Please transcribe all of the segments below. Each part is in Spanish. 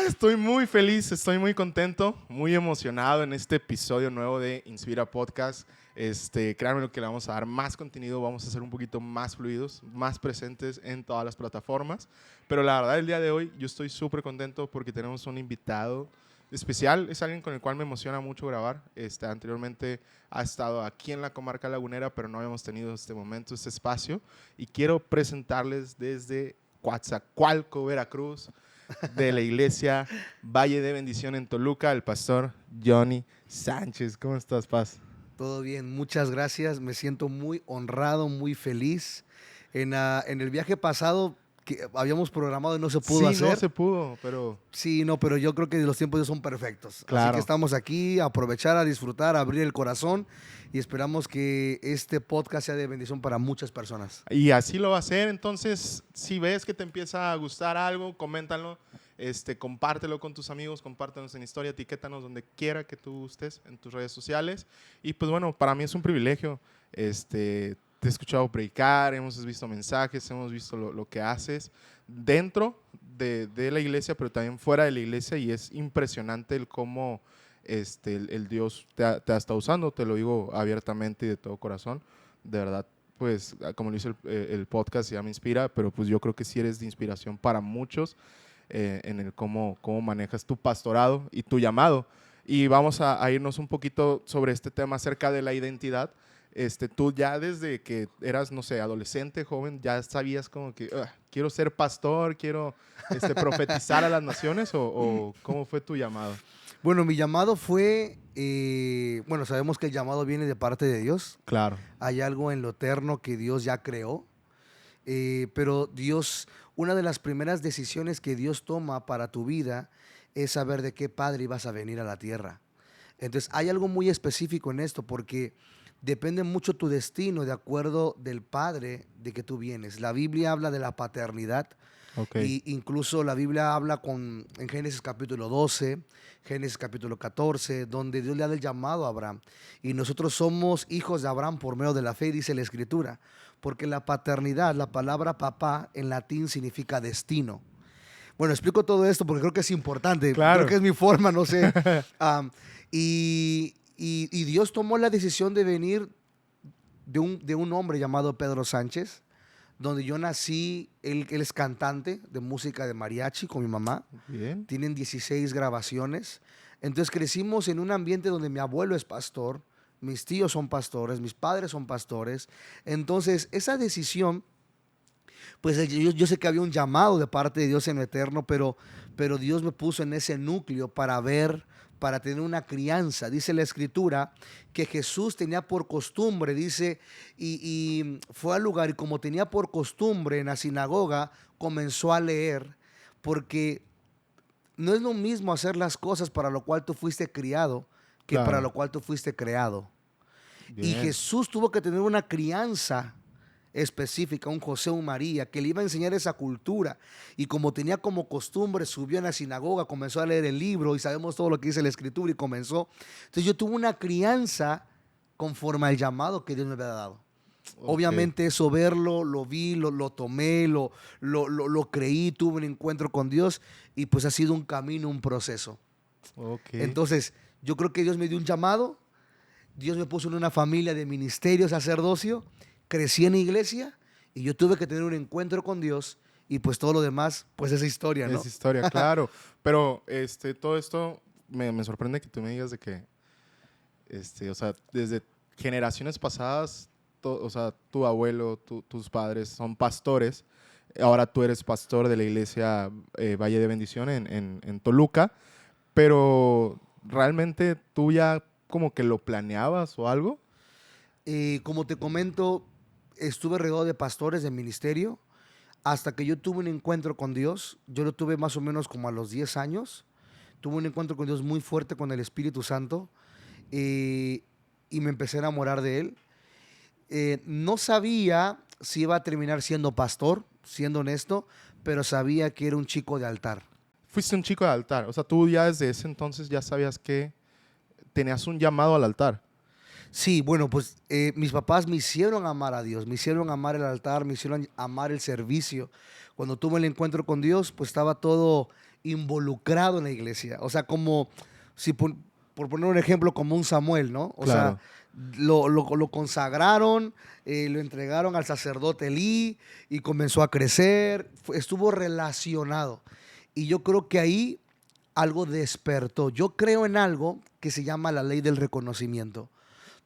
Estoy muy feliz, estoy muy contento, muy emocionado en este episodio nuevo de Inspira Podcast. Créanme lo que le vamos a dar más contenido, vamos a ser un poquito más fluidos, más presentes en todas las plataformas. Pero la verdad, el día de hoy yo estoy súper contento porque tenemos un invitado especial. Es alguien con el cual me emociona mucho grabar. Anteriormente ha estado aquí en la comarca lagunera, pero no habíamos tenido este momento, este espacio. Y quiero presentarles desde Coatzacoalcos, Veracruz, de la iglesia Valle de Bendición en Toluca, el pastor Johnny Sánchez. ¿Cómo estás, Paz? Todo bien, muchas gracias. Me siento muy honrado, muy feliz. En el viaje pasado que habíamos programado y no se pudo Sí, no hacer. se pudo, pero Sí, no, pero yo creo que los tiempos ya son perfectos. Así que claro. estamos aquí a aprovechar, a disfrutar, a abrir el corazón y esperamos que este podcast sea de bendición para muchas personas. Y así lo va a hacer. Entonces, si ves que te empieza a gustar algo, coméntalo, compártelo con tus amigos, compártenos en historia, etiquétanos donde quiera que tú estés en tus redes sociales. Y pues bueno, para mí es un privilegio. Te he escuchado predicar, hemos visto mensajes, hemos visto lo que haces dentro de la iglesia, pero también fuera de la iglesia, y es impresionante el cómo el Dios te ha estado usando. Te lo digo abiertamente y de todo corazón. De verdad, pues como lo dice el podcast, ya me inspira, pero pues yo creo que sí eres de inspiración para muchos en el cómo manejas tu pastorado y tu llamado. Y vamos a irnos un poquito sobre este tema acerca de la identidad. Tú ya desde que eras, no sé, adolescente, joven, ya sabías como que quiero ser pastor, quiero profetizar a las naciones, o ¿cómo fue tu llamado? Bueno, mi llamado fue, bueno, sabemos que el llamado viene de parte de Dios. Claro. Hay algo en lo eterno que Dios ya creó. Pero Dios, una de las primeras decisiones que Dios toma para tu vida es saber de qué padre ibas a venir a la tierra. Entonces hay algo muy específico en esto porque depende mucho tu destino de acuerdo del padre de que tú vienes. La Biblia habla de la paternidad. Ok. Y incluso la Biblia habla en Génesis capítulo 12, Génesis capítulo 14, donde Dios le da el llamado a Abraham. Y nosotros somos hijos de Abraham por medio de la fe, dice la Escritura. Porque la paternidad, la palabra papá en latín significa destino. Bueno, explico todo esto porque creo que es importante. Creo Claro. que es mi forma, no sé. Y Dios tomó la decisión de venir de un hombre llamado Pedro Sánchez, donde yo nací. Él es cantante de música de mariachi con mi mamá. Bien. Tienen 16 grabaciones. Entonces crecimos en un ambiente donde mi abuelo es pastor, mis tíos son pastores, mis padres son pastores. Entonces esa decisión, pues yo sé que había un llamado de parte de Dios en lo eterno, pero Dios me puso en ese núcleo para ver, para tener una crianza. Dice la Escritura que Jesús tenía por costumbre, dice, y fue al lugar y como tenía por costumbre en la sinagoga, comenzó a leer, porque no es lo mismo hacer las cosas para lo cual tú fuiste criado que para Claro. lo cual tú fuiste creado. Y Bien. Jesús tuvo que tener una crianza específica, un José, un María, que le iba a enseñar esa cultura. Y como tenía como costumbre, subió a la sinagoga, comenzó a leer el libro y sabemos todo lo que dice la Escritura y comenzó. Entonces yo tuve una crianza conforme al llamado que Dios me había dado. Ok. Obviamente eso verlo, lo vi, lo tomé, lo creí, tuve un encuentro con Dios y pues ha sido un camino, un proceso. Ok. Entonces yo creo que Dios me dio un llamado, Dios me puso en una familia de ministerio, sacerdocio, crecí en iglesia y yo tuve que tener un encuentro con Dios y pues todo lo demás, pues esa historia, Es ¿no? historia, claro. Pero todo esto me sorprende que tú me digas de que, o sea, desde generaciones pasadas, o sea, tu abuelo, tus padres son pastores. Ahora tú eres pastor de la iglesia Valle de Bendición en Toluca, pero realmente tú ya como que lo planeabas o algo. Como te comento, estuve rodeado de pastores de ministerio hasta que yo tuve un encuentro con Dios. Yo lo tuve más o menos como a los 10 años. Tuve un encuentro con Dios muy fuerte, con el Espíritu Santo, eh, y me empecé a enamorar de Él. No sabía si iba a terminar siendo pastor, siendo honesto, pero sabía que era un chico de altar. Fuiste un chico de altar, o sea, tú ya desde ese entonces ya sabías que tenías un llamado al altar. Sí, bueno, pues mis papás me hicieron amar a Dios, me hicieron amar el altar, me hicieron amar el servicio. Cuando tuve el encuentro con Dios, pues estaba todo involucrado en la iglesia. O sea, como, si por poner un ejemplo, como un Samuel, ¿no? O sea, Claro. lo consagraron, lo entregaron al sacerdote Elí y comenzó a crecer, estuvo relacionado. Y yo creo que ahí algo despertó. Yo creo en algo que se llama la ley del reconocimiento.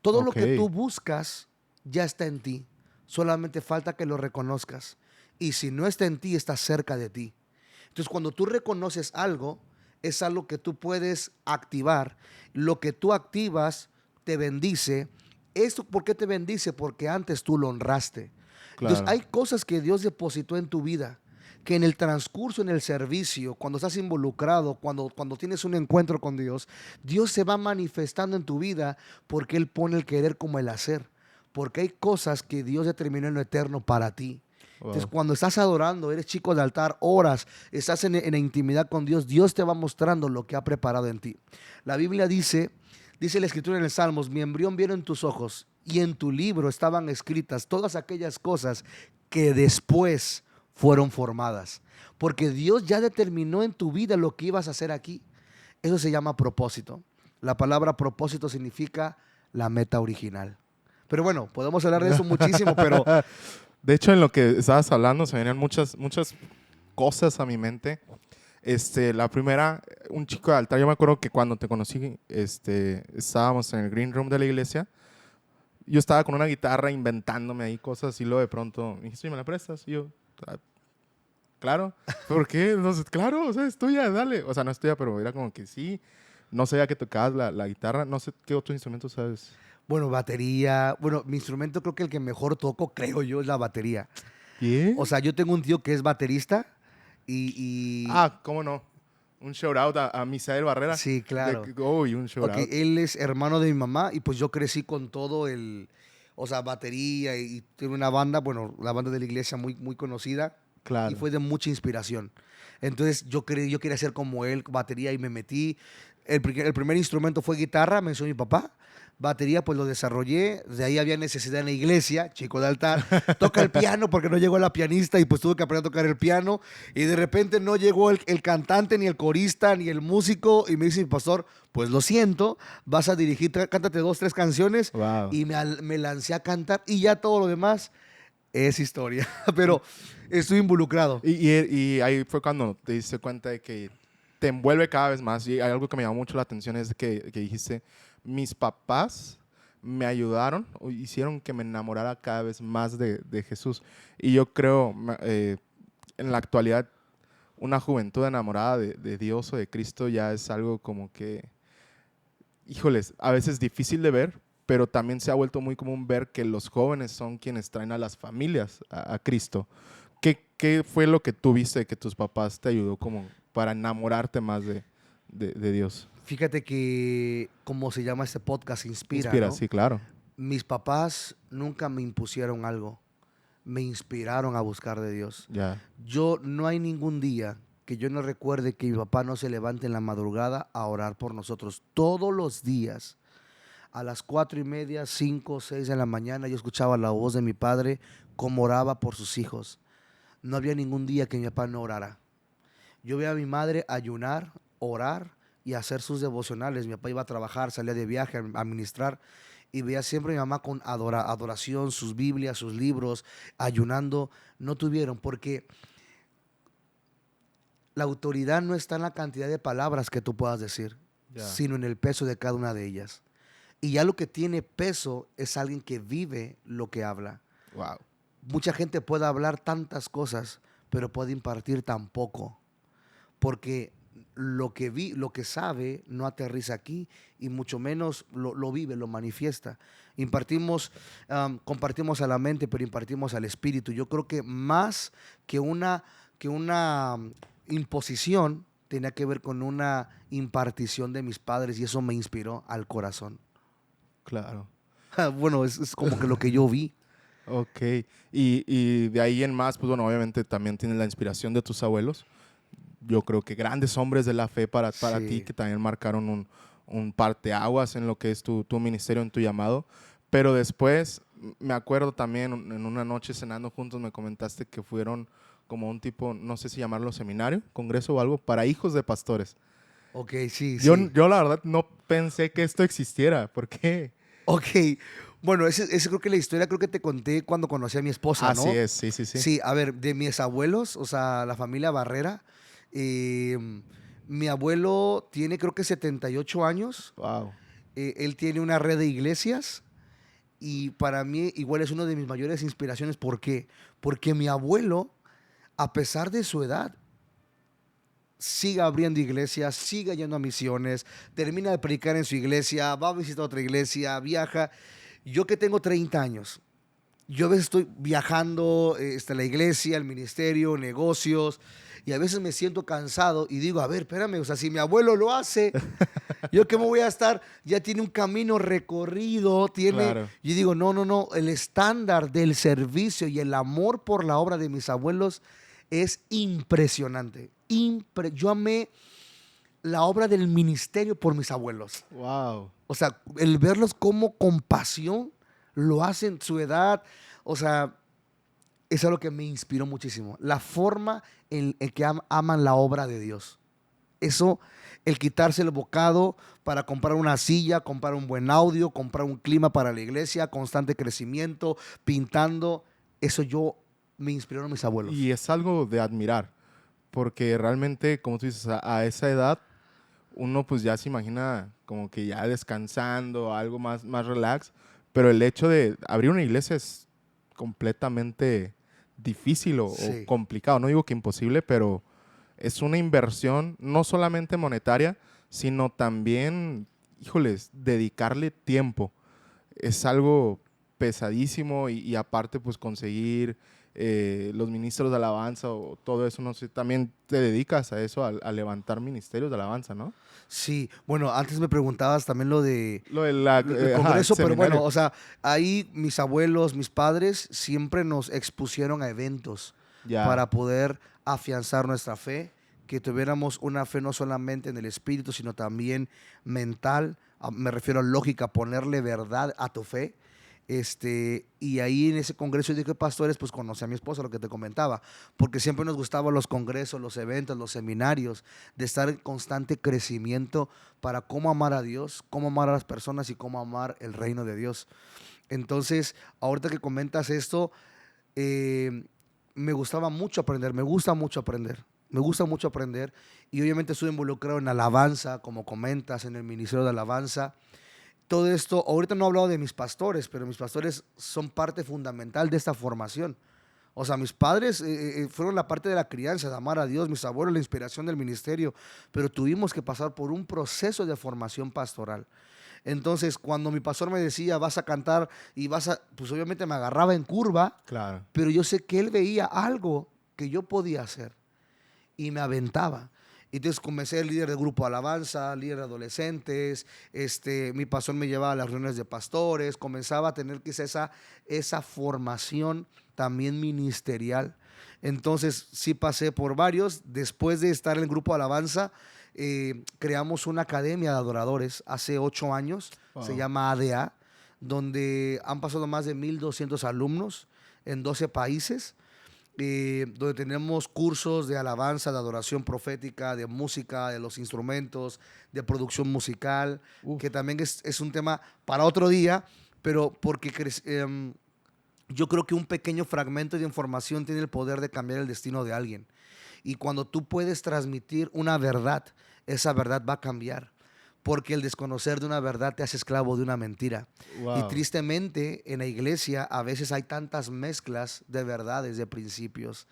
Todo lo Ok, que tú buscas ya está en ti. Solamente falta que lo reconozcas. Y si no está en ti, está cerca de ti. Entonces, cuando tú reconoces algo, es algo que tú puedes activar. Lo que tú activas te bendice. ¿Esto por qué te bendice? Porque antes tú lo honraste. Entonces, claro. hay cosas que Dios depositó en tu vida que en el transcurso, en el servicio, cuando estás involucrado, cuando tienes un encuentro con Dios, Dios se va manifestando en tu vida porque Él pone el querer como el hacer. Porque hay cosas que Dios determinó en lo eterno para ti. Entonces, Wow. cuando estás adorando, eres chico de altar, oras, estás en la intimidad con Dios, Dios te va mostrando lo que ha preparado en ti. La Biblia dice la Escritura en el Salmos, mi embrión vieron tus ojos y en tu libro estaban escritas todas aquellas cosas que después fueron formadas. Porque Dios ya determinó en tu vida lo que ibas a hacer aquí. Eso se llama propósito. La palabra propósito significa la meta original. Pero bueno, podemos hablar de eso muchísimo, pero De hecho, en lo que estabas hablando se venían muchas cosas a mi mente. La primera, un chico de altar. Yo me acuerdo que cuando te conocí, estábamos en el green room de la iglesia. Yo estaba con una guitarra inventándome ahí cosas y luego de pronto me dijiste, ¿me la prestas? Y yo, "Ah, claro. ¿Por qué? Entonces, claro, o sea, es tuya, dale. O sea, no es tuya, pero era como que sí. No sabía que tocabas la guitarra. No sé qué otro instrumento sabes. bueno, batería. Bueno, mi instrumento creo que el que mejor toco, creo yo, es la batería. O ¿Qué? sea, yo tengo un tío que es baterista y Ah, ¿cómo no? Un shout out a Misael Barrera. sí, claro. Uy, un shout Ok, out. él es hermano de mi mamá y pues yo crecí con todo o sea, batería y tiene una banda, bueno, la banda de la iglesia muy, muy conocida y Claro. fue de mucha inspiración. Entonces yo quería ser como él, batería y me metí. El primer instrumento fue guitarra, me enseñó mi papá. Batería pues lo desarrollé, de ahí había necesidad en la iglesia, chico de altar. Toca el piano porque no llegó la pianista y pues tuve que aprender a tocar el piano. Y de repente no llegó el cantante, ni el corista, ni el músico. Y me dice mi pastor, pues lo siento, vas a dirigir, cántate 2, 3 canciones. Wow. Y me lancé a cantar y ya todo lo demás es historia. Pero estoy involucrado. Y ahí fue cuando te diste cuenta de que te envuelve cada vez más. Y hay algo que me llamó mucho la atención, es que dijiste, mis papás me ayudaron o hicieron que me enamorara cada vez más de Jesús. Y yo creo, en la actualidad, una juventud enamorada de Dios o de Cristo ya es algo como que, híjoles, a veces difícil de ver, pero también se ha vuelto muy común ver que los jóvenes son quienes traen a las familias a Cristo. ¿Qué fue lo que tú viste que tus papás te ayudó como para enamorarte más de Dios? Fíjate que, como se llama este podcast, Inspira, Inspira, ¿no? sí, claro. Mis papás nunca me impusieron algo, me inspiraron a buscar de Dios. Ya, No hay ningún día que yo no recuerde que mi papá no se levante en la madrugada a orar por nosotros. Todos los días, a las 4:30, 5, 6 de la mañana, yo escuchaba la voz de mi padre como oraba por sus hijos. No había ningún día que mi papá no orara. Yo veía a mi madre ayunar, orar y hacer sus devocionales. Mi papá iba a trabajar, salía de viaje a ministrar y veía siempre a mi mamá con adoración, sus Biblias, sus libros, ayunando. No tuvieron, porque la autoridad no está en la cantidad de palabras que tú puedas decir, ya. sino en el peso de cada una de ellas. Y ya lo que tiene peso es alguien que vive lo que habla. Wow. Mucha gente puede hablar tantas cosas, pero puede impartir tan poco, porque lo que sabe no aterriza aquí y mucho menos lo vive, lo manifiesta. Compartimos a la mente, pero impartimos al espíritu. Yo creo que más que una imposición tenía que ver con una impartición de mis padres y eso me inspiró al corazón. Claro. Bueno, es como que lo que yo vi. Ok. Y de ahí en más, pues bueno, obviamente también tienes la inspiración de tus abuelos. Yo creo que grandes hombres de la fe para ti Sí. que también marcaron un parteaguas en lo que es tu ministerio, en tu llamado. Pero después, me acuerdo también, en una noche cenando juntos, me comentaste que fueron como un tipo, no sé si llamarlo seminario, congreso o algo, para hijos de pastores. Ok, sí, Yo, sí. yo la verdad no pensé que esto existiera. ¿Por qué? Ok, bueno, ese creo que la historia creo que te conté cuando conocí a mi esposa, Así ¿no? es, sí, sí, sí. Sí, a ver, de mis abuelos, o sea, la familia Barrera, eh, mi abuelo tiene creo que 78 años, Wow. él tiene una red de iglesias y para mí igual es una de mis mayores inspiraciones. ¿Por qué? Porque mi abuelo, a pesar de su edad, sigue abriendo iglesias, sigue yendo a misiones, termina de predicar en su iglesia, va a visitar otra iglesia, viaja. Yo que tengo 30 años, yo a veces estoy viajando la iglesia, el ministerio, negocios, y a veces me siento cansado y digo, a ver, espérame, o sea, si mi abuelo lo hace, yo que me voy a estar, ya tiene un camino recorrido, tiene, Claro. y digo, no, no, no, el estándar del servicio y el amor por la obra de mis abuelos es impresionante. Yo amé la obra del ministerio por mis abuelos. Wow. O sea, el verlos como con pasión lo hacen su edad, o sea, eso es lo que me inspiró muchísimo. La forma en que aman la obra de Dios. Eso, el quitarse el bocado para comprar una silla, comprar un buen audio, comprar un clima para la iglesia, constante crecimiento, pintando, eso yo me inspiraron mis Y abuelos. es algo de admirar, porque realmente, como tú dices, a esa edad, uno pues ya se imagina como que ya descansando, algo más relax, pero el hecho de abrir una iglesia es completamente difícil o Sí, complicado. No digo que imposible, pero es una inversión no solamente monetaria, sino también, híjoles, dedicarle tiempo. Es algo pesadísimo y aparte pues conseguir los ministros de alabanza o todo eso, no sé, también te dedicas a eso, a levantar ministerios de alabanza, ¿no? sí. Bueno, antes me preguntabas también Lo de la, el el Congreso, pero bueno, seminario. o sea, ahí mis abuelos, mis padres siempre nos expusieron a eventos Ya, para poder afianzar nuestra fe, que tuviéramos una fe no solamente en el espíritu, sino también mental. Me refiero a lógica, ponerle verdad a tu fe. Y ahí en ese congreso de pastores, pues conocí a mi esposa, lo que te comentaba, porque siempre nos gustaban los congresos, los eventos, los seminarios, de estar en constante crecimiento para cómo amar a Dios, cómo amar a las personas y cómo amar el reino de Dios. Entonces, ahorita que comentas esto, eh, me gustaba mucho aprender, me gusta mucho aprender, me gusta mucho aprender y obviamente estuve involucrado en alabanza, como comentas, en el ministerio de alabanza. Todo esto, ahorita no he hablado de mis pastores, pero mis pastores son parte fundamental de esta formación. O sea, mis padres fueron la parte de la crianza, de amar a Dios, mis abuelos, la inspiración del ministerio, pero tuvimos que pasar por un proceso de formación pastoral. Entonces, cuando mi pastor me decía, vas a cantar y vas a, pues obviamente me agarraba en curva, claro. pero yo sé que él veía algo que yo podía hacer y me aventaba. Entonces comencé el líder del grupo de alabanza, líder de adolescentes, mi pastor me llevaba a las reuniones de pastores, comenzaba a tener quizá esa formación también ministerial. Entonces sí pasé por varios. Después de estar en el grupo de alabanza, creamos una academia de adoradores hace 8 años, se Wow. llama ADA, donde han pasado más de 1,200 alumnos en 12 países, donde tenemos cursos de alabanza, de adoración profética, de música, de los instrumentos, de producción musical, Uf, que también es un tema para otro día, pero porque yo creo que un pequeño fragmento de información tiene el poder de cambiar el destino de alguien. Y cuando tú puedes transmitir una verdad, esa verdad va a cambiar. Porque el desconocer de una verdad te hace esclavo de una mentira. Y wow. tristemente en la iglesia a veces hay tantas mezclas de verdades, de principios.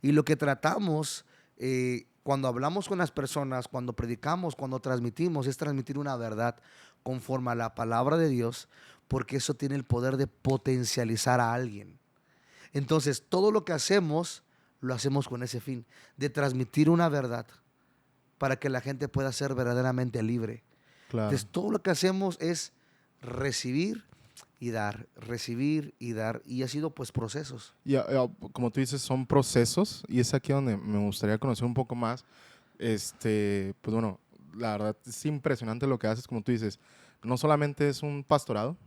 Y lo que tratamos cuando hablamos con las personas, cuando predicamos, cuando transmitimos, es transmitir una verdad conforme a la palabra de Dios, porque eso tiene el poder de potencializar a alguien. Entonces, todo lo que hacemos, lo hacemos con ese fin, de transmitir una verdad para que la gente pueda ser verdaderamente libre. Claro. Entonces, todo lo que hacemos es recibir y dar, y ha sido pues procesos. Y como tú dices, son procesos y es aquí donde me gustaría conocer un poco más. Pues bueno, la verdad es impresionante lo que haces, como tú dices. No solamente es un pastorado,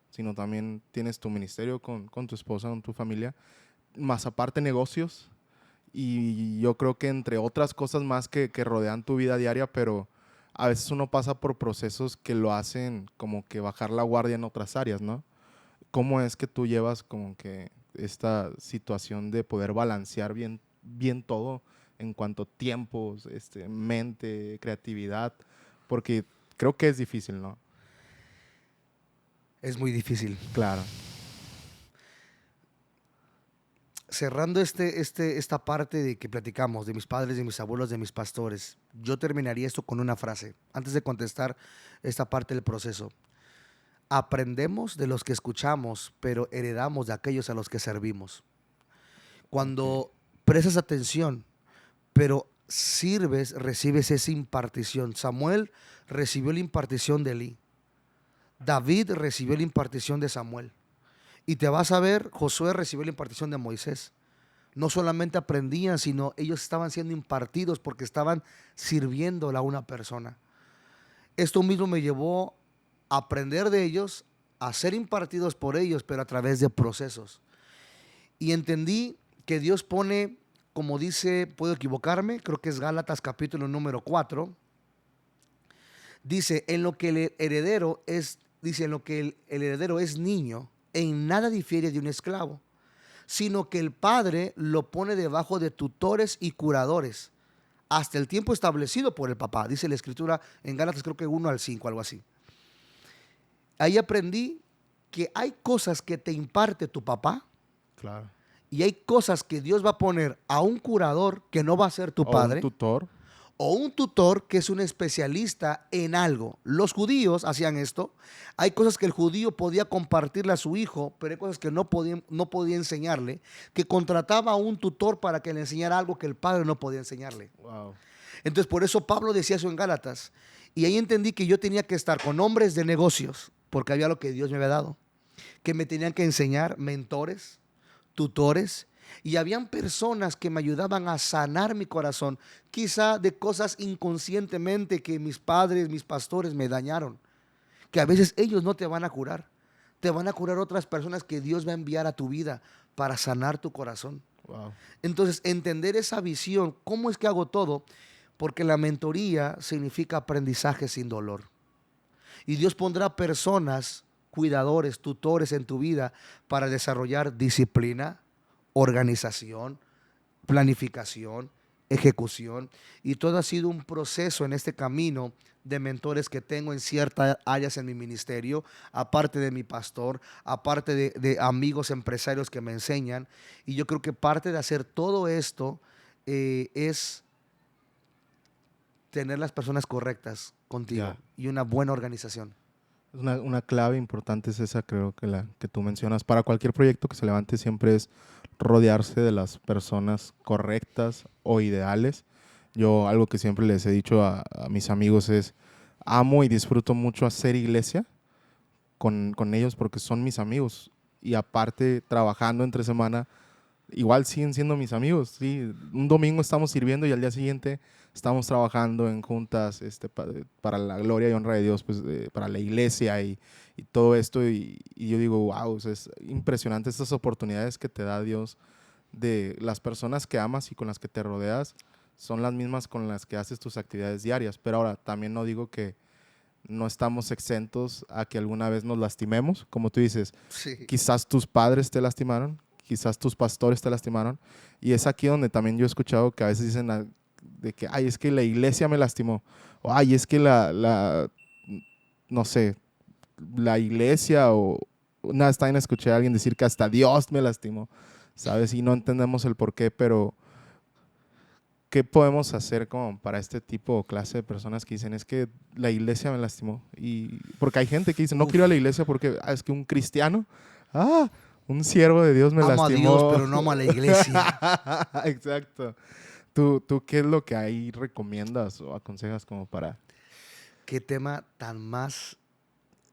sino también tienes tu ministerio con tu esposa, con tu familia, más aparte negocios. Y yo creo que entre otras cosas más que rodean tu vida diaria, pero a veces uno pasa por procesos que lo hacen como que bajar la guardia en otras áreas, ¿no? ¿Cómo es que tú llevas como que esta situación de poder balancear bien todo en cuanto a tiempos, mente, creatividad? Porque creo que es difícil, ¿no? Es muy difícil. Claro. Cerrando esta parte de que platicamos, de mis padres, de mis abuelos, de mis pastores, yo terminaría esto con una frase, antes de contestar esta parte del proceso. Aprendemos de los que escuchamos, pero heredamos de aquellos a los que servimos. Ok. Cuando prestas atención, pero sirves, recibes esa impartición. Samuel recibió la impartición de Elí. David recibió la impartición de Samuel. Y te vas a ver, Josué recibió la impartición de Moisés. No solamente aprendían, sino ellos estaban siendo impartidos porque estaban sirviéndole a una persona. Esto mismo me llevó a aprender de ellos, a ser impartidos por ellos, pero a través de procesos. Y entendí que Dios pone, como dice, puedo equivocarme, creo que es Gálatas capítulo número 4, dice, en lo que el heredero es, dice, en lo que el heredero es niño, en nada difiere de un esclavo, sino que el padre lo pone debajo de tutores y curadores, hasta el tiempo establecido por el papá, dice la escritura en Gálatas creo que 1 al 5, algo así. Ahí aprendí que hay cosas que te imparte tu papá Claro. y hay cosas que Dios va a poner a un curador que no va a ser tu O un padre, tutor. o un tutor que es un especialista en algo. Los judíos hacían esto. Hay cosas que el judío podía compartirle a su hijo, pero hay cosas que no podía enseñarle, que contrataba a un tutor para que le enseñara algo que el padre no podía enseñarle. Wow. Entonces, por eso Pablo decía eso en Gálatas. Y ahí entendí que yo tenía que estar con hombres de negocios, porque había lo que Dios me había dado, que me tenían que enseñar, mentores, tutores, y habían personas que me ayudaban a sanar mi corazón, quizá de cosas inconscientemente que mis padres, mis pastores me dañaron, que a veces ellos no te van a curar, te van a curar otras personas que Dios va a enviar a tu vida para sanar tu corazón. Wow. Entonces, entender esa visión, ¿cómo es que hago todo? Porque la mentoría significa aprendizaje sin dolor. Y Dios pondrá personas, cuidadores, tutores en tu vida para desarrollar disciplina, organización, planificación, ejecución. Y todo ha sido un proceso en este camino de mentores que tengo en ciertas áreas en mi ministerio, aparte de mi pastor, aparte de amigos empresarios que me enseñan. Y yo creo que parte de hacer todo esto es tener las personas correctas contigo Ya. y una buena organización. Una clave importante es esa, creo que la que tú mencionas. Para cualquier proyecto que se levante siempre es rodearse de las personas correctas o ideales. Yo algo que siempre les he dicho a mis amigos es, amo y disfruto mucho hacer iglesia con ellos porque son mis amigos. Y aparte, trabajando entre semana, igual siguen siendo mis amigos. Sí, un domingo estamos sirviendo y al día siguiente estamos trabajando en juntas para la gloria y honra de Dios, pues para la iglesia y todo esto. Y yo digo, wow, o sea, es impresionante estas oportunidades que te da Dios de las personas que amas y con las que te rodeas. Son las mismas con las que haces tus actividades diarias. Pero ahora, también no digo que no estamos exentos a que alguna vez nos lastimemos. Como tú dices, Sí. quizás tus padres te lastimaron, quizás tus pastores te lastimaron. Y es aquí donde también yo he escuchado que a veces dicen de que, ay, es que la iglesia me lastimó. O, ay, es que no sé, la iglesia o una vez también escuché a alguien decir que hasta Dios me lastimó, ¿sabes? Y no entendemos el por qué, pero ¿qué podemos hacer como para este tipo o clase de personas que dicen es que la iglesia me lastimó? Y porque hay gente que dice, no quiero ir a la Uf. iglesia porque es que un cristiano, ah, un siervo de Dios me Amo a Dios, lastimó. pero no amo a la iglesia. Exacto. ¿Tú qué es lo que ahí recomiendas o aconsejas como para...? ¿Qué tema tan más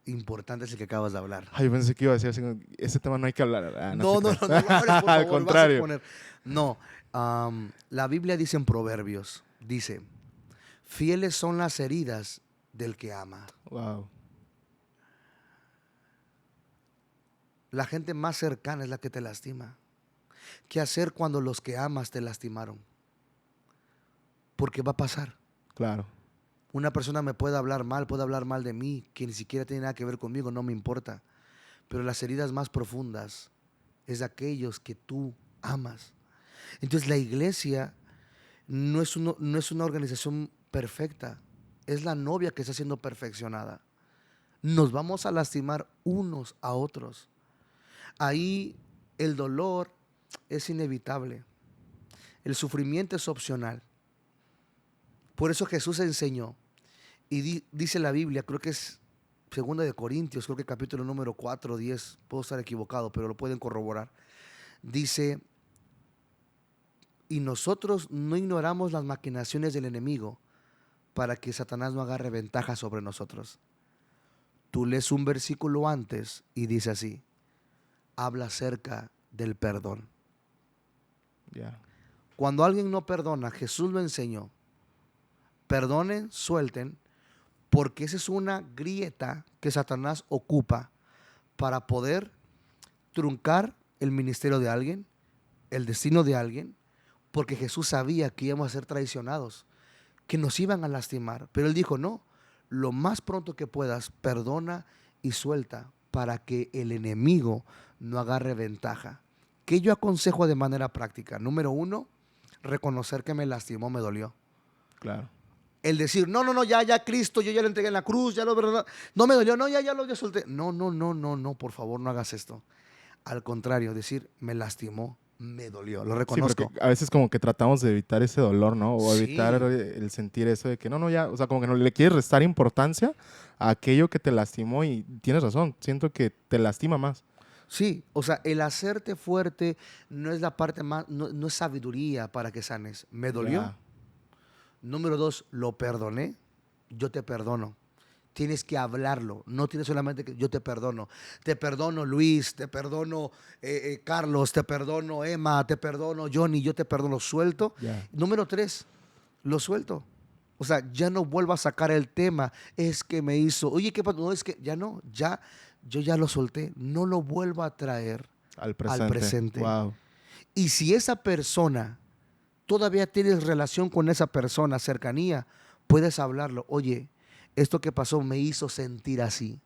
importante es el que acabas de hablar? Ay, yo pensé que iba a decir así, ese tema no hay que hablar. No te No, no, creas. no, no lo hables, por Al favor, vas a contrario. poner. No, la Biblia dice en Proverbios, dice, fieles son las heridas del que ama. Wow. La gente más cercana es la que te lastima. ¿Qué hacer cuando los que amas te lastimaron? Porque va a pasar. Claro. Una persona me puede hablar mal de mí, que ni siquiera tiene nada que ver conmigo, no me importa. Pero las heridas más profundas es de aquellos que tú amas. Entonces la iglesia no es una organización perfecta, es la novia que está siendo perfeccionada. Nos vamos a lastimar unos a otros. Ahí el dolor es inevitable, el sufrimiento es opcional. Por eso Jesús enseñó, y dice la Biblia, creo que es 2 Corintios, creo que capítulo número 4, 10, puedo estar equivocado, pero lo pueden corroborar. Dice, y nosotros no ignoramos las maquinaciones del enemigo para que Satanás no agarre ventaja sobre nosotros. Tú lees un versículo antes y dice así, habla acerca del perdón. Yeah. Cuando alguien no perdona, Jesús lo enseñó, perdonen, suelten, porque esa es una grieta que Satanás ocupa para poder truncar el ministerio de alguien, el destino de alguien, porque Jesús sabía que íbamos a ser traicionados, que nos iban a lastimar. Pero Él dijo, no, lo más pronto que puedas, perdona y suelta para que el enemigo no agarre ventaja. ¿Qué yo aconsejo de manera práctica? Número 1, reconocer que me lastimó, me dolió. Claro. El decir, no, ya Cristo, yo ya lo entregué en la cruz, ya lo verdad, no me dolió, no, ya lo solté. No, por favor, no hagas esto. Al contrario, decir, me lastimó, me dolió, lo Sí, reconozco. porque a veces como que tratamos de evitar ese dolor, ¿no? O Sí. evitar el sentir eso de que no, ya, o sea, como que no le quieres restar importancia a aquello que te lastimó y tienes razón, siento que te lastima más. Sí, o sea, el hacerte fuerte no es la parte más, no es sabiduría para que sanes. Me dolió. Ya. Número 2, lo perdoné, yo te perdono. Tienes que hablarlo, no tienes solamente que yo te perdono. Te perdono Luis, te perdono Carlos, te perdono Emma, te perdono Johnny, yo te perdono, suelto. Ya. Número 3, lo suelto. O sea, ya no vuelvo a sacar el tema, es que me hizo, oye, ¿qué pasó? No, es que ya no, yo ya lo solté, no lo vuelvo a traer Al al presente. Wow. Y si esa persona, todavía tienes relación con esa persona, cercanía, puedes hablarlo. Oye, esto que pasó me hizo sentir así.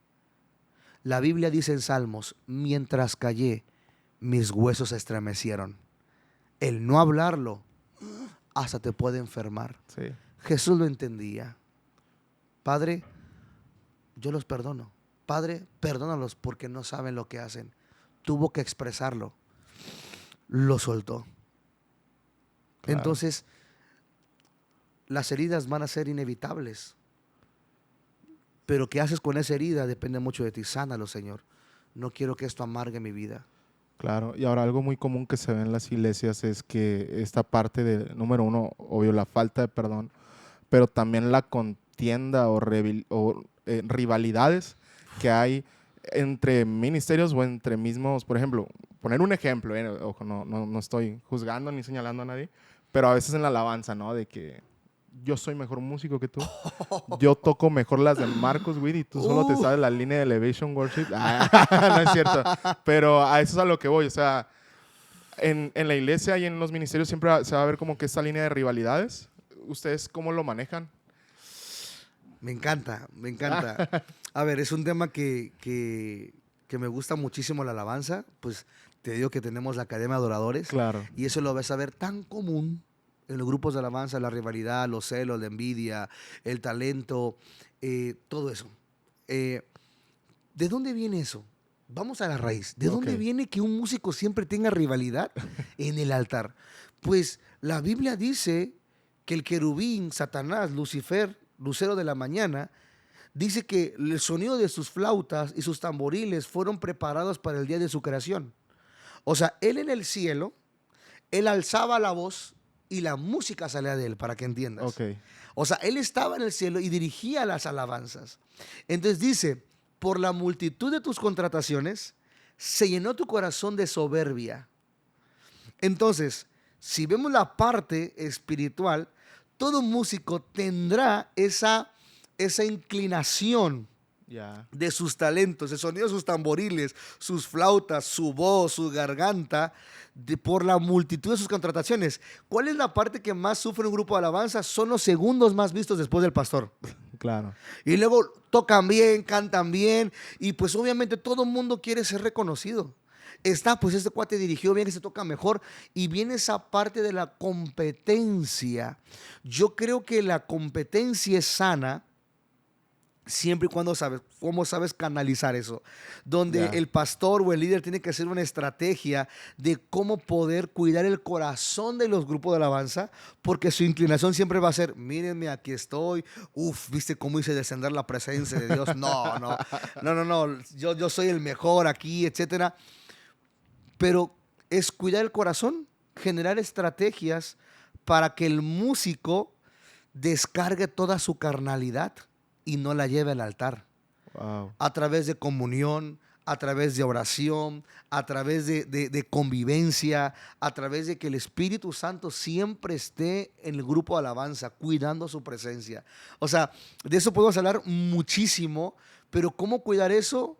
La Biblia dice en Salmos, mientras callé, mis huesos se estremecieron. El no hablarlo hasta te puede enfermar. Sí. Jesús lo entendía. Padre, yo los perdono. Padre, perdónalos porque no saben lo que hacen. Tuvo que expresarlo. Lo soltó. Claro. Entonces, las heridas van a ser inevitables. Pero qué haces con esa herida depende mucho de ti. Sánalo, Señor. No quiero que esto amargue mi vida. Claro, y ahora algo muy común que se ve en las iglesias es que esta parte de, número 1, obvio, la falta de perdón, pero también la contienda o rivalidades que hay entre ministerios o entre mismos, por ejemplo, poner un ejemplo, ojo, no estoy juzgando ni señalando a nadie, pero a veces en la alabanza, ¿no? De que yo soy mejor músico que tú, yo toco mejor las de Marcos Witt y tú solo te sabes la línea de Elevation Worship. No es cierto, pero a eso es a lo que voy, o sea, en la iglesia y en los ministerios siempre se va a ver como que esta línea de rivalidades. ¿Ustedes cómo lo manejan? Me encanta, me encanta. A ver, es un tema que me gusta muchísimo la alabanza. Pues te digo que tenemos la Academia de Adoradores. Claro. Y eso lo vas a ver tan común en los grupos de alabanza, la rivalidad, los celos, la envidia, el talento, todo eso. ¿De dónde viene eso? Vamos a la raíz. ¿De dónde viene que un músico siempre tenga rivalidad en el altar? Pues la Biblia dice que el querubín, Satanás, Lucifer, lucero de la mañana, dice que el sonido de sus flautas y sus tamboriles fueron preparados para el día de su creación. O sea, él en el cielo, él alzaba la voz y la música salía de él, para que entiendas. Okay. O sea, él estaba en el cielo y dirigía las alabanzas. Entonces dice, por la multitud de tus contrataciones, se llenó tu corazón de soberbia. Entonces, si vemos la parte espiritual, todo músico tendrá esa inclinación Ya. de sus talentos, el sonido de sus tamboriles, sus flautas, su voz, su garganta, por la multitud de sus contrataciones. ¿Cuál es la parte que más sufre un grupo de alabanza? Son los segundos más vistos después del pastor. Claro. Y luego tocan bien, cantan bien, y pues obviamente todo el mundo quiere ser reconocido. Está, pues este cuate dirigió bien, se toca mejor, y viene esa parte de la competencia. Yo creo que la competencia es sana siempre y cuando sabes cómo sabes canalizar eso, donde Ya. el pastor o el líder tiene que hacer una estrategia de cómo poder cuidar el corazón de los grupos de alabanza, porque su inclinación siempre va a ser, mírenme, aquí estoy, viste cómo hice descender la presencia de Dios, no, yo soy el mejor aquí, etcétera, pero es cuidar el corazón, generar estrategias para que el músico descargue toda su carnalidad y no la lleve al altar. Wow. A través de comunión, a través de oración, a través de convivencia, a través de que el Espíritu Santo siempre esté en el grupo de alabanza, cuidando su presencia. O sea, de eso podemos hablar muchísimo, pero ¿cómo cuidar eso?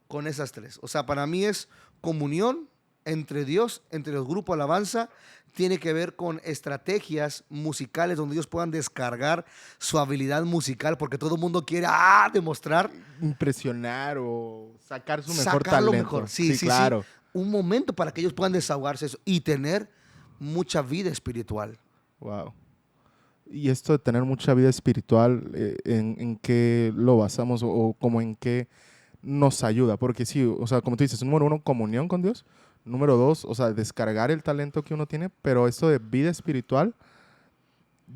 Con esas tres. O sea, para mí es comunión entre Dios, entre los grupos de alabanza, tiene que ver con estrategias musicales donde ellos puedan descargar su habilidad musical, porque todo el mundo quiere demostrar, Impresionar o sacar su mejor sacar lo talento. mejor. Sí. Claro. Un momento para que ellos puedan desahogarse eso y tener mucha vida espiritual. Wow. Y esto de tener mucha vida espiritual, ¿en qué lo basamos o como en qué nos ayuda? Porque sí, o sea, como tú dices, número uno, comunión con Dios. Número dos, o sea, descargar el talento que uno tiene. Pero esto de vida espiritual,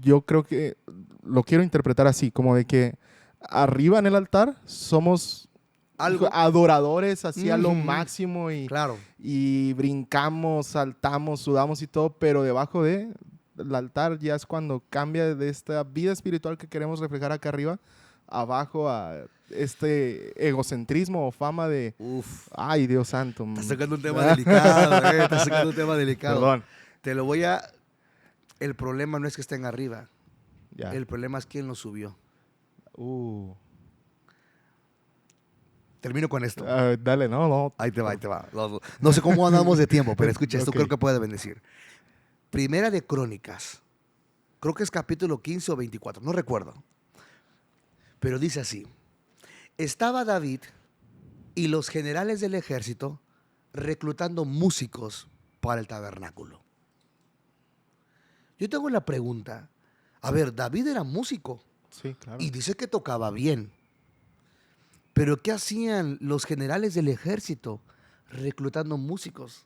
yo creo que lo quiero interpretar así, como de que arriba en el altar somos Algo. adoradores así a lo Ujú. máximo Claro. y brincamos, saltamos, sudamos y todo, pero debajo del altar ya es cuando cambia de esta vida espiritual que queremos reflejar acá arriba, abajo a este egocentrismo o fama de, ay, Dios santo. Estás sacando un tema delicado, estás sacando un tema delicado. Perdón. Te lo voy a... El problema no es que estén arriba. Ya. El problema es quién lo subió. Termino con esto. Dale, no. Ahí te va. No sé cómo andamos de tiempo, pero escucha, esto Ok. creo que puede bendecir. Primera de Crónicas. Creo que es capítulo 15 o 24, no recuerdo. Pero dice así. Estaba David y los generales del ejército reclutando músicos para el tabernáculo. Yo tengo la pregunta. A ver, David era músico. Sí, claro. Y dice que tocaba bien. Pero ¿qué hacían los generales del ejército reclutando músicos?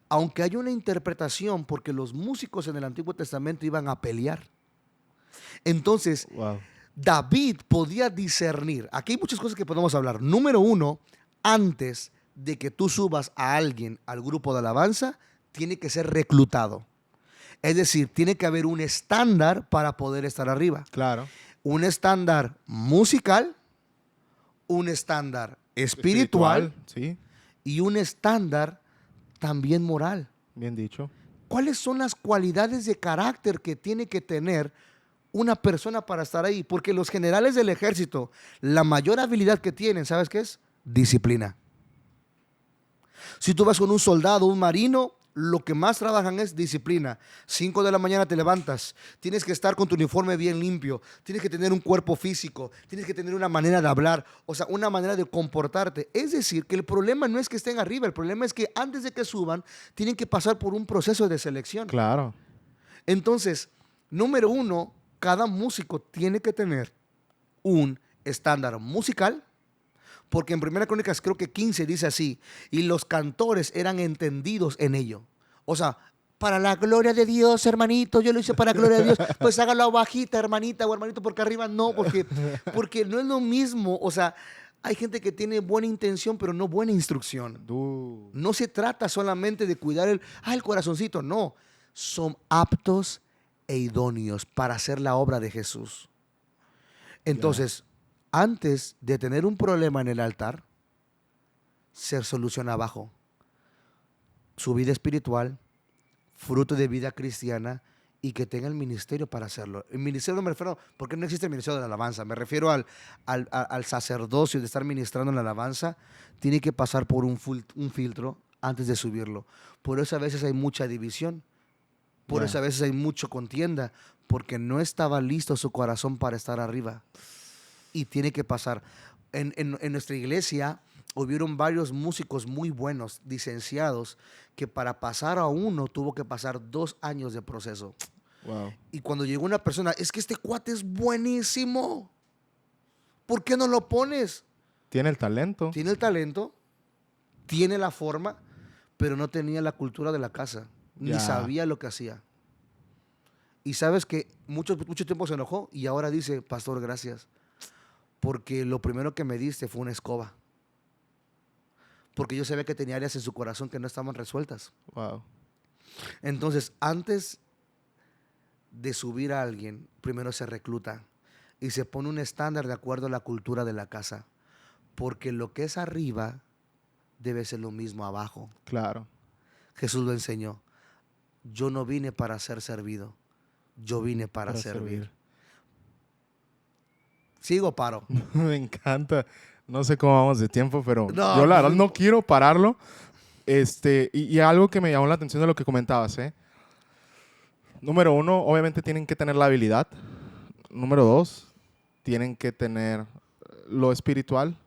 Aunque hay una interpretación, porque los músicos en el Antiguo Testamento iban a pelear. Entonces, Wow. David podía discernir. Aquí hay muchas cosas que podemos hablar. Número uno, antes de que tú subas a alguien al grupo de alabanza, tiene que ser reclutado. Es decir, tiene que haber un estándar para poder estar arriba. Claro. Un estándar musical, un estándar espiritual Sí, y un estándar también moral. bien dicho. ¿Cuáles son las cualidades de carácter que tiene que tener una persona para estar ahí? Porque los generales del ejército, la mayor habilidad que tienen, ¿sabes qué es? Disciplina. Si tú vas con un soldado, un marino, lo que más trabajan es disciplina. 5 de la mañana te levantas, tienes que estar con tu uniforme bien limpio, tienes que tener un cuerpo físico, tienes que tener una manera de hablar, o sea, una manera de comportarte. Es decir, que el problema no es que estén arriba, el problema es que antes de que suban, tienen que pasar por un proceso de selección. Claro. Entonces, número uno, cada músico tiene que tener un estándar musical, porque en Primera Crónicas creo que 15 dice así, y los cantores eran entendidos en ello. O sea, para la gloria de Dios, hermanito, yo lo hice para la gloria de Dios, pues hágalo bajita, hermanita o hermanito, porque arriba no, porque no es lo mismo. O sea, hay gente que tiene buena intención, pero no buena instrucción. No se trata solamente de cuidar el corazoncito, no. Son aptos e idóneos para hacer la obra de Jesús. Entonces, antes de tener un problema en el altar, se soluciona abajo. Su vida espiritual, fruto de vida cristiana y que tenga el ministerio para hacerlo. El ministerio no me refiero, porque no existe el ministerio de la alabanza, me refiero al sacerdocio de estar ministrando en la alabanza, tiene que pasar por un filtro antes de subirlo. Por eso a veces hay mucha división, por eso a veces hay mucha contienda, porque no estaba listo su corazón para estar arriba. Y tiene que pasar. En nuestra iglesia hubieron varios músicos muy buenos, licenciados, que para pasar a uno tuvo que pasar 2 años de proceso. Wow. Y cuando llegó una persona, es que este cuate es buenísimo. ¿Por qué no lo pones? Tiene el talento. Tiene el talento, tiene la forma, pero no tenía la cultura de la casa. Ni Ya. sabía lo que hacía. Y sabes que mucho tiempo se enojó y ahora dice, pastor, gracias. Porque lo primero que me diste fue una escoba. Porque yo sabía que tenía áreas en su corazón que no estaban resueltas. Wow. Entonces, antes de subir a alguien, primero se recluta y se pone un estándar de acuerdo a la cultura de la casa. Porque lo que es arriba debe ser lo mismo abajo. Claro. Jesús lo enseñó. Yo no vine para ser servido, yo vine para servir. ¿Sigo o paro? Me encanta. No sé cómo vamos de tiempo, pero No, yo la verdad pues, no quiero pararlo. Y algo que me llamó la atención de lo que comentabas, ¿eh? Número 1, obviamente tienen que tener la habilidad. Número 2, tienen que tener lo espiritual.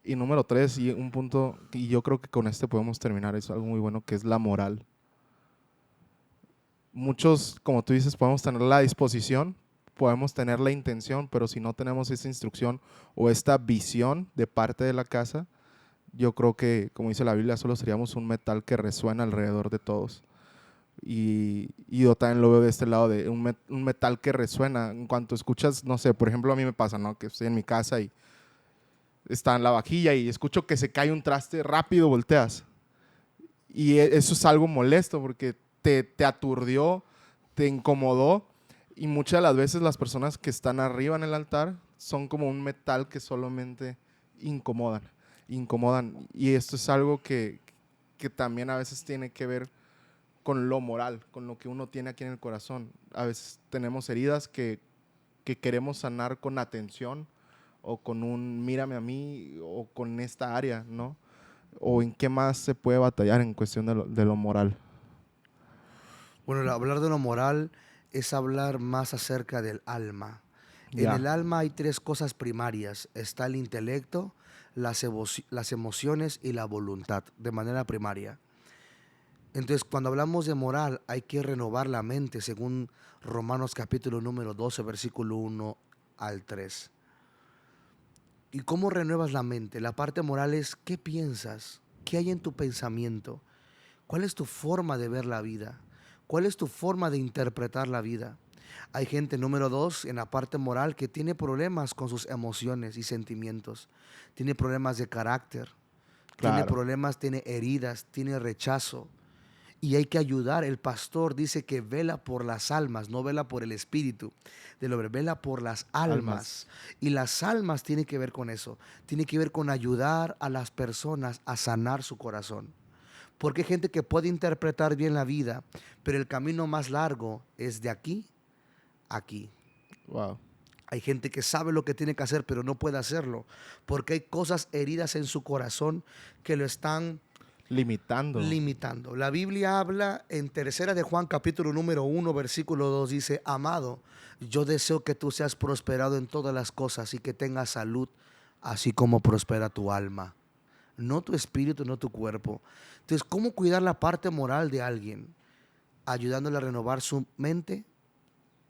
Y número 3, y un punto, y yo creo que con este podemos terminar, es algo muy bueno, que es la moral. Muchos, como tú dices, podemos tener la disposición, podemos tener la intención, pero si no tenemos esta instrucción o esta visión de parte de la casa, yo creo que, como dice la Biblia, solo seríamos un metal que resuena alrededor de todos. Y yo también lo veo de este lado, de un metal que resuena. En cuanto escuchas, no sé, por ejemplo, a mí me pasa, ¿no? Que estoy en mi casa y está en la vajilla y escucho que se cae un traste, rápido volteas. Y eso es algo molesto porque te aturdió, te incomodó. Y muchas de las veces las personas que están arriba en el altar son como un metal que solamente incomodan. Y esto es algo que también a veces tiene que ver con lo moral, con lo que uno tiene aquí en el corazón. A veces tenemos heridas que queremos sanar con atención o con un mírame a mí o con esta área, ¿no? O en qué más se puede batallar en cuestión de lo moral. bueno, hablar de lo moral es hablar más acerca del alma. En el alma hay 3 cosas primarias. Está el intelecto, las emociones y la voluntad, de manera primaria. Entonces, cuando hablamos de moral, hay que renovar la mente, según Romanos capítulo número 12, versículo 1 al 3. ¿Y cómo renuevas la mente? La parte moral es, ¿qué piensas? ¿Qué hay en tu pensamiento? ¿Cuál es tu forma de ver la vida? ¿Cuál es tu forma de interpretar la vida? Hay gente, número 2, en la parte moral que tiene problemas con sus emociones y sentimientos. Tiene problemas de carácter, tiene Claro. problemas, tiene heridas, tiene rechazo. Y hay que ayudar. El pastor dice que vela por las almas, no vela por el espíritu del hombre, vela por las almas. Y las almas tienen que ver con eso. Tiene que ver con ayudar a las personas a sanar su corazón. Porque hay gente que puede interpretar bien la vida, pero el camino más largo es de aquí a aquí. Wow. Hay gente que sabe lo que tiene que hacer, pero no puede hacerlo. Porque hay cosas heridas en su corazón que lo están limitando. La Biblia habla en 3 de Juan capítulo número 1 versículo 2, dice: amado, yo deseo que tú seas prosperado en todas las cosas y que tengas salud, así como prospera tu alma. No tu espíritu, no tu cuerpo. Entonces, ¿cómo cuidar la parte moral de alguien? Ayudándole a renovar su mente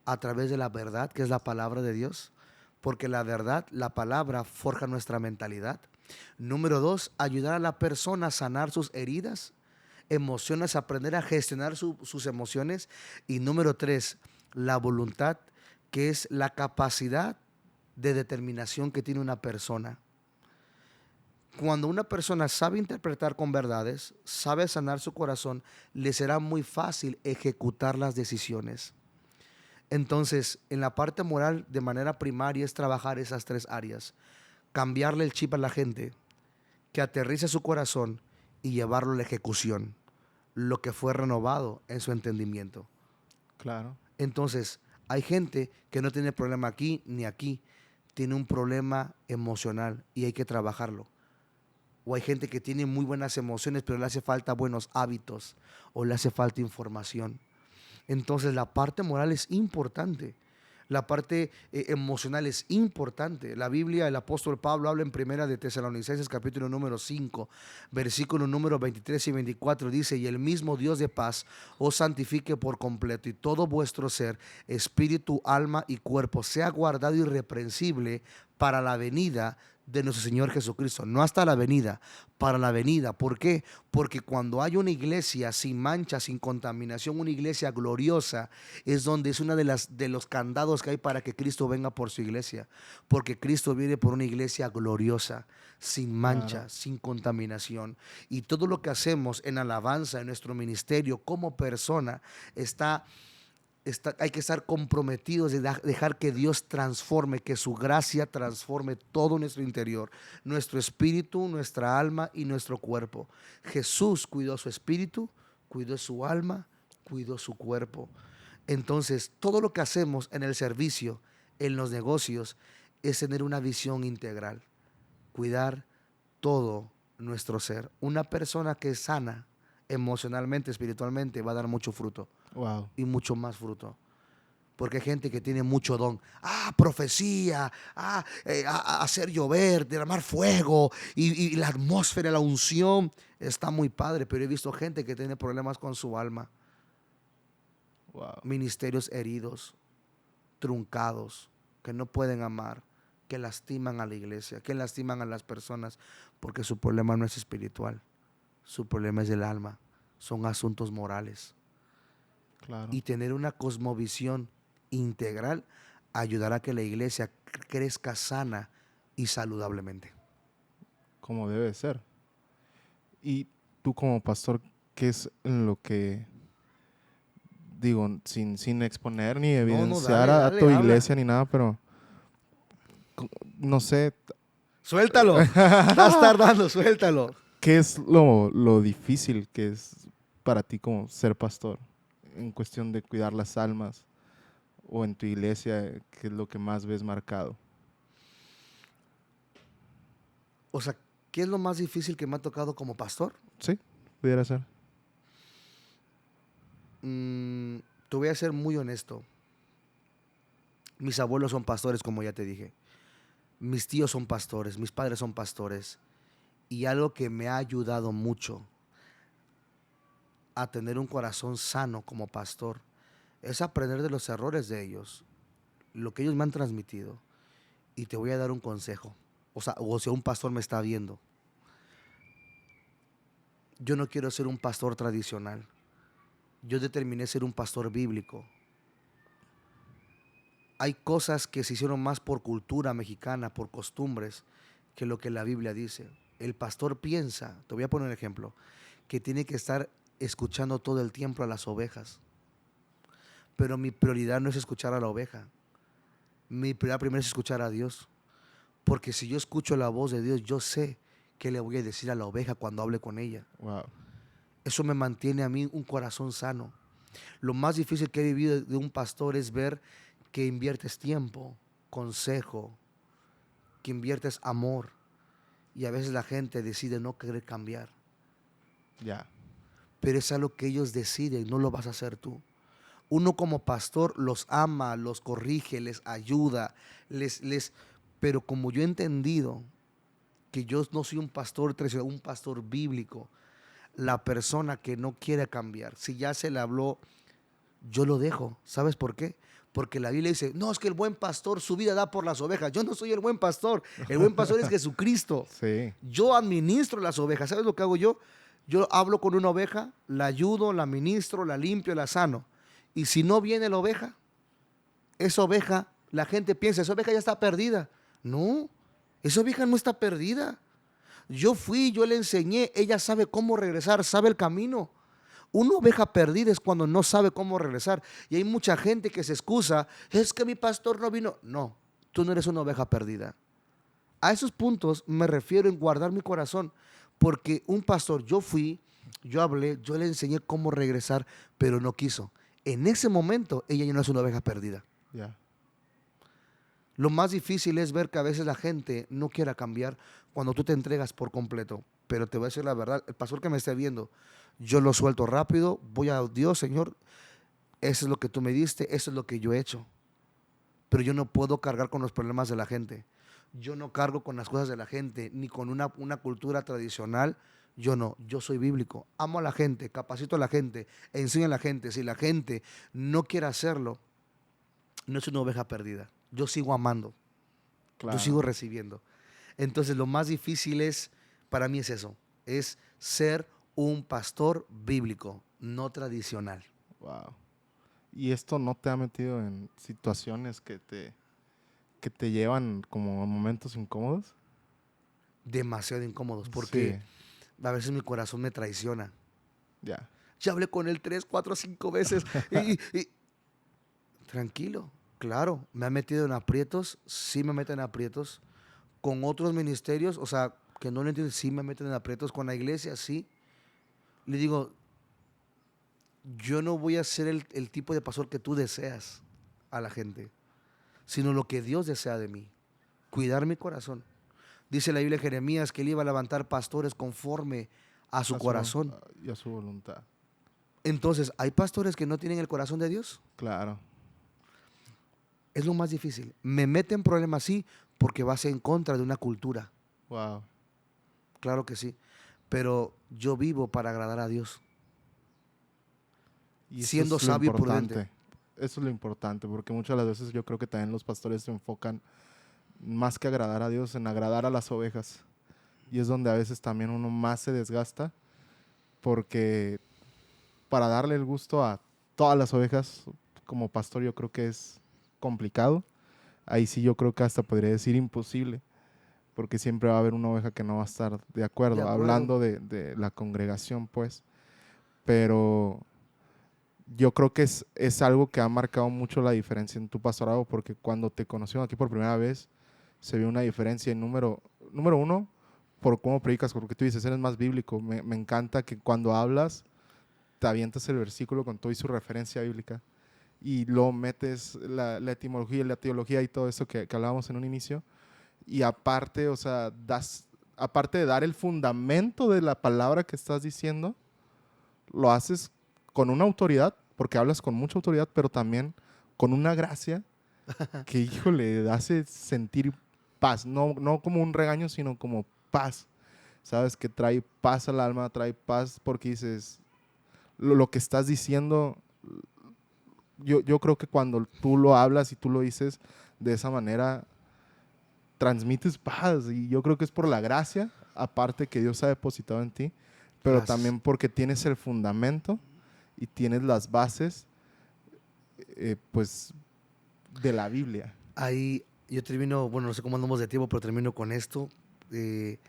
a través de la verdad, que es la palabra de Dios. Porque la verdad, la palabra, forja nuestra mentalidad. Número 2, ayudar a la persona a sanar sus heridas, emociones, aprender a gestionar sus emociones. Y número 3, la voluntad, que es la capacidad de determinación que tiene una persona. Cuando una persona sabe interpretar con verdades, sabe sanar su corazón, le será muy fácil ejecutar las decisiones. Entonces, en la parte moral, de manera primaria, es trabajar esas 3 áreas. Cambiarle el chip a la gente, que aterrice su corazón y llevarlo a la ejecución, lo que fue renovado en su entendimiento. Claro. Entonces, hay gente que no tiene problema aquí ni aquí, tiene un problema emocional y hay que trabajarlo. O hay gente que tiene muy buenas emociones, pero le hace falta buenos hábitos o le hace falta información. Entonces, la parte moral es importante. La parte emocional es importante. La Biblia, el apóstol Pablo habla en primera de Tesalonicenses capítulo número 5, versículo número 23 y 24, dice: y el mismo Dios de paz os santifique por completo, y todo vuestro ser, espíritu, alma y cuerpo sea guardado irreprensible para la venida de nuestro Señor Jesucristo. No hasta la venida, para la venida. ¿Por qué? Porque cuando hay una iglesia sin mancha, sin contaminación, una iglesia gloriosa, es donde es una de los candados que hay para que Cristo venga por su iglesia. Porque Cristo viene por una iglesia gloriosa, sin mancha, Claro. sin contaminación. Y todo lo que hacemos en alabanza, en nuestro ministerio, como persona, hay que estar comprometidos de dejar que Dios transforme, que su gracia transforme todo nuestro interior, nuestro espíritu, nuestra alma y nuestro cuerpo. Jesús cuidó su espíritu, cuidó su alma, cuidó su cuerpo. Entonces, todo lo que hacemos en el servicio, en los negocios, es tener una visión integral, cuidar todo nuestro ser. Una persona que es sana emocionalmente, espiritualmente, va a dar mucho fruto Wow. y mucho más fruto. Porque hay gente que tiene mucho don. Profecía, hacer llover, derramar fuego y la atmósfera, la unción. Está muy padre, pero he visto gente que tiene problemas con su alma. Wow. Ministerios heridos, truncados, que no pueden amar, que lastiman a la iglesia, que lastiman a las personas, porque su problema no es espiritual, su problema es del alma, son asuntos morales. Claro. Y tener una cosmovisión integral ayudará a que la iglesia crezca sana y saludablemente. Como debe ser. Y tú como pastor, ¿qué es en lo que, digo, sin exponer ni No, no, evidenciar dale, a dale, tu habla. iglesia ni nada, pero no sé, Suéltalo. Estás tardando, suéltalo. ¿qué es lo difícil que es para ti como ser pastor en cuestión de cuidar las almas o en tu iglesia, qué es lo que más ves marcado? O sea, ¿qué es lo más difícil que me ha tocado como pastor? Sí, pudiera ser. Mm, Te voy a ser muy honesto. Mis abuelos son pastores, como ya te dije. Mis tíos son pastores, mis padres son pastores. Y algo que me ha ayudado mucho a tener un corazón sano como pastor es aprender de los errores de ellos, lo que ellos me han transmitido. Y te voy a dar un consejo. O sea, un pastor me está viendo. Yo no quiero ser un pastor tradicional. Yo determiné ser un pastor bíblico. Hay cosas que se hicieron más por cultura mexicana, por costumbres, que lo que la Biblia dice. El pastor piensa, te voy a poner un ejemplo, que tiene que estar escuchando todo el tiempo a las ovejas. Pero mi prioridad no es escuchar a la oveja. Mi prioridad primero es escuchar a Dios. Porque si yo escucho la voz de Dios, yo sé qué le voy a decir a la oveja cuando hable con ella. Wow. Eso me mantiene a mí un corazón sano. Lo más difícil que he vivido de un pastor es ver que inviertes tiempo, consejo, que inviertes amor. Y a veces la gente decide no querer cambiar. Ya. Pero es algo que ellos deciden, no lo vas a hacer tú. Uno como pastor los ama, los corrige, les ayuda, pero como yo he entendido que yo no soy un pastor tradicional, un pastor bíblico, la persona que no quiere cambiar, si ya se le habló, yo lo dejo. ¿Sabes por qué? Porque la Biblia dice, no, es que el buen pastor su vida da por las ovejas. Yo no soy el buen pastor. El buen pastor es Jesucristo. Sí. Yo administro las ovejas. ¿Sabes lo que hago yo? Yo hablo con una oveja, la ayudo, la ministro, la limpio, la sano. Y si no viene la oveja, esa oveja, la gente piensa, esa oveja ya está perdida. No, esa oveja no está perdida. Yo fui, yo le enseñé, ella sabe cómo regresar, sabe el camino. Una oveja perdida es cuando no sabe cómo regresar. Y hay mucha gente que se excusa, es que mi pastor no vino. No, tú no eres una oveja perdida. A esos puntos me refiero en guardar mi corazón, porque un pastor, yo fui, yo hablé, yo le enseñé cómo regresar, pero no quiso. en ese momento ella ya no es una oveja perdida. Ya. Lo más difícil es ver que a veces la gente no quiera cambiar cuando tú te entregas por completo. Pero te voy a decir la verdad, el pastor que me esté viendo, yo lo suelto rápido, voy a Dios, Señor, eso es lo que tú me diste, eso es lo que yo he hecho. Pero yo no puedo cargar con los problemas de la gente. Yo no cargo con las cosas de la gente, ni con una cultura tradicional. Yo no, yo soy bíblico. Amo a la gente, capacito a la gente, enseño a la gente. Si la gente no quiere hacerlo, no es una oveja perdida. Yo sigo amando, yo sigo Claro. recibiendo. Entonces lo más difícil es, para mí es eso, es ser un pastor bíblico, no tradicional. Wow. ¿Y esto no te ha metido en situaciones que te llevan como a momentos incómodos? Demasiado incómodos, Sí, porque a veces mi corazón me traiciona. ya. Ya hablé con él 3, 4, 5 veces y tranquilo, claro, me ha metido en aprietos, sí me meten en aprietos, con otros ministerios, o sea, que no lo entiendo, sí me meten en aprietos, con la iglesia, sí. Le digo, yo no voy a ser el tipo de pastor que tú deseas a la gente, sino lo que Dios desea de mí, cuidar mi corazón. Dice la Biblia en Jeremías que él iba a levantar pastores conforme a su corazón. Y a su voluntad. Entonces, ¿hay pastores que no tienen el corazón de Dios? Claro. Es lo más difícil. Me mete en problemas, sí, porque vas en contra de una cultura. Wow. Claro que sí. Pero yo vivo para agradar a Dios, Y eso siendo es lo sabio y prudente. importante. Eso es lo importante, porque muchas de las veces yo creo que también los pastores se enfocan más que agradar a Dios en agradar a las ovejas. Y es donde a veces también uno más se desgasta, porque para darle el gusto a todas las ovejas, como pastor yo creo que es complicado. Ahí sí yo creo que hasta podría decir imposible, porque siempre va a haber una oveja que no va a estar de De acuerdo, acuerdo. hablando de la congregación, pues. Pero yo creo que es algo que ha marcado mucho la diferencia en tu pastorado, porque cuando te conocieron aquí por primera vez, se vio una diferencia en número uno, por cómo predicas, porque tú dices, eres más bíblico. Me encanta que cuando hablas, te avientas el versículo con todo y su referencia bíblica, y luego metes la etimología, la teología y todo eso que hablábamos en un inicio, y aparte, o sea, aparte de dar el fundamento de la palabra que estás diciendo, lo haces con una autoridad, porque hablas con mucha autoridad, pero también con una gracia que, híjole, hace sentir paz, no como un regaño, sino como paz. Sabes que trae paz al alma, trae paz porque dices, lo que estás diciendo, yo creo que cuando tú lo hablas y tú lo dices de esa manera, transmites paz. Y yo creo que es por la gracia, aparte que Dios ha depositado en ti, pero Gracias. también porque tienes el fundamento y tienes las bases, pues, de la Biblia. Ahí yo termino, bueno, no sé cómo andamos de tiempo, pero termino con esto. Eh,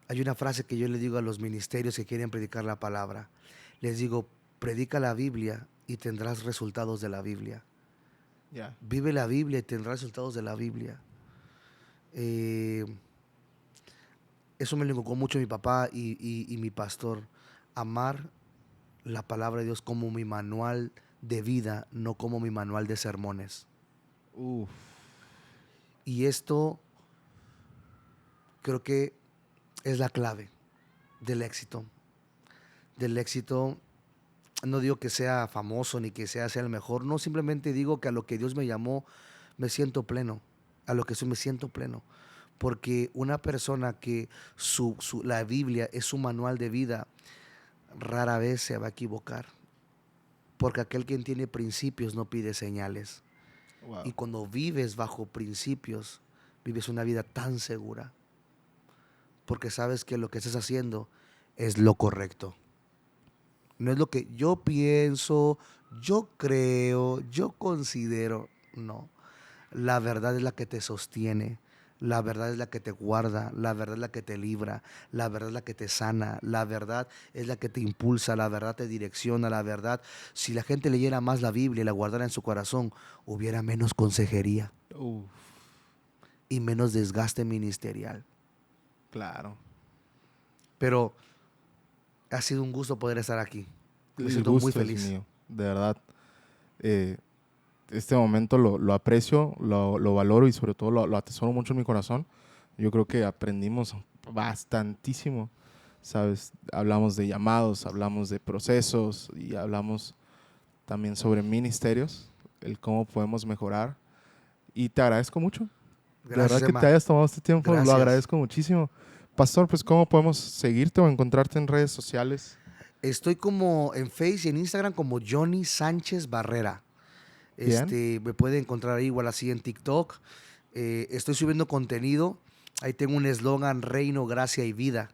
Hay una frase que yo le digo a los ministerios que quieren predicar la palabra. Les digo, predica la Biblia y tendrás resultados de la Biblia. Ya. Vive la Biblia y tendrás resultados de la Biblia. Eh, Eso me lo inculcó mucho mi papá y mi pastor. Amar la palabra de Dios como mi manual de vida, no como mi manual de sermones. Uf. Y esto creo que es la clave del éxito. Del éxito, no digo que sea famoso ni que sea el mejor, no, simplemente digo que a lo que Dios me llamó me siento pleno, a lo que soy me siento pleno. Porque una persona que la Biblia es su manual de vida, rara vez se va a equivocar. Porque aquel quien tiene principios no pide señales. Y Wow. cuando vives bajo principios, vives una vida tan segura. Porque sabes que lo que estás haciendo es lo correcto. No es lo que yo pienso, yo creo, yo considero. No. La verdad es la que te sostiene. La verdad es la que te guarda, la verdad es la que te libra, la verdad es la que te sana, la verdad es la que te impulsa, la verdad te direcciona, la verdad. Si la gente leyera más la Biblia y la guardara en su corazón, hubiera menos consejería Uf. y menos desgaste ministerial. Claro. Pero ha sido un gusto poder estar aquí. Me El siento muy gusto es feliz. mío, de verdad. Este momento lo aprecio, lo valoro y sobre todo lo atesoro mucho en mi corazón. Yo creo que aprendimos bastantísimo, ¿sabes? Hablamos de llamados, hablamos de procesos y hablamos también sobre ministerios, el cómo podemos mejorar. Y te agradezco mucho. De Gracias, verdad que Emma. te hayas tomado este tiempo, Gracias. lo agradezco muchísimo. Pastor, pues ¿cómo podemos seguirte o encontrarte en redes sociales? Estoy como en Face y en Instagram como Johnny Sánchez Barrera. Bien. Me puede encontrar ahí, igual así en TikTok. Estoy subiendo contenido. Ahí tengo un eslogan: reino, gracia y vida.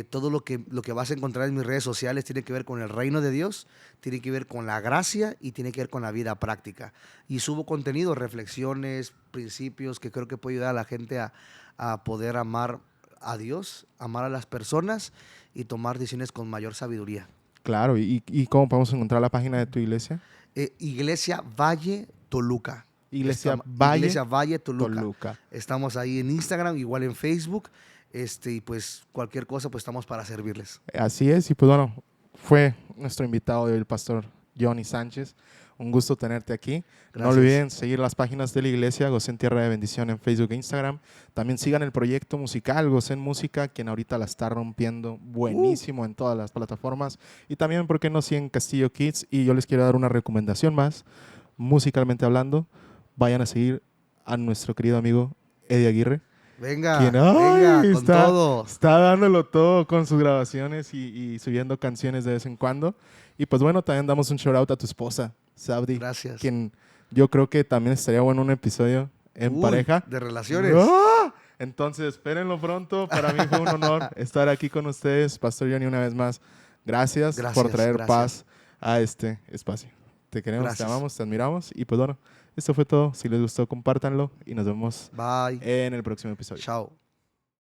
Todo lo que vas a encontrar en mis redes sociales tiene que ver con el reino de Dios, tiene que ver con la gracia y tiene que ver con la vida práctica. Y subo contenido, reflexiones, principios que creo que puede ayudar a la gente a poder amar a Dios, amar a las personas y tomar decisiones con mayor sabiduría. Claro, ¿y cómo podemos encontrar la página de tu iglesia? Iglesia Valle Toluca. Iglesia Iglesia Valle Toluca. Toluca. Estamos ahí en Instagram, igual en Facebook. Y pues cualquier cosa, pues estamos para servirles. Así es, y pues bueno, fue nuestro invitado de hoy, el pastor Johnny Sánchez. Un gusto tenerte aquí. Gracias. No olviden seguir las páginas de la iglesia Gosén Tierra de Bendición en Facebook e Instagram. También sigan el proyecto musical Gosén Música, quien ahorita la está rompiendo buenísimo en todas las plataformas. Y también, ¿por qué no siguen Castillo Kids? Y yo les quiero dar una recomendación más, musicalmente hablando. Vayan a seguir a nuestro querido amigo Eddie Aguirre. Venga, Quien, venga, con está, todo. está dándolo todo con sus grabaciones y subiendo canciones de vez en cuando. Y pues bueno, también damos un shout out a tu esposa, Sabdi. Gracias. Quien yo creo que también estaría bueno un episodio en pareja. De relaciones. ¡Ah! Entonces, espérenlo pronto. Para mí fue un honor estar aquí con ustedes. Pastor Johnny, una vez más, gracias por traer paz a este espacio. Te queremos, te amamos, te admiramos. Y pues bueno, esto fue todo. Si les gustó, compártanlo y nos vemos Bye. en el próximo episodio. Chao.